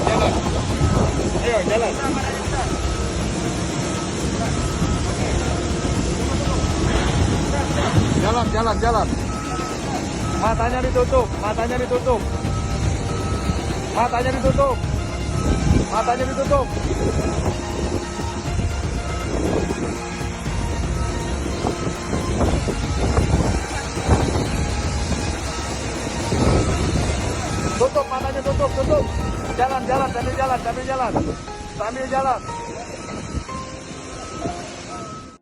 jalan. Ayo, jalan. Jalan. Matanya ditutup. Tutup matanya, tutup. Jalan, sambil jalan.